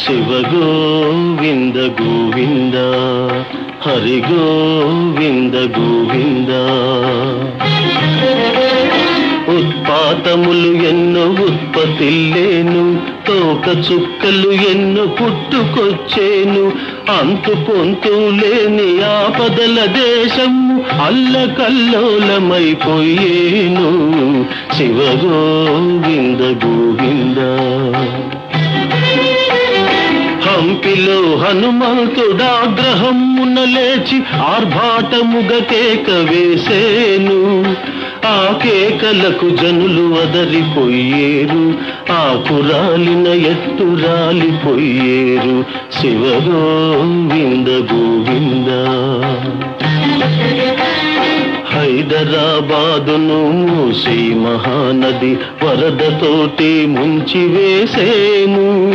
శివ గోవింద గోవింద హరి గోవింద గోవింద. ఉత్పాతములు ఎన్నో ఉత్పత్తిల్లేను, తోక చుక్కలు ఎన్నో పుట్టుకొచ్చేను. అంతు పొంతు లేని ఆపదల దేశము అల్లకల్లోలమైపోయేను. శివ గోవింద గోవింద. హంపిలో హనుమంతుడాగ్రహమున లేచి ఆర్భాటముగ కేక వేసేను. ఆ కేకలకు జనులు అదరిపోయేరు, ఆకురాలిన ఎత్తు రాలిపోయేరు. శివ గోవింద గోవింద. హైదరాబాదును మూసి మహానది వరదతోటి ముంచి వేసేను.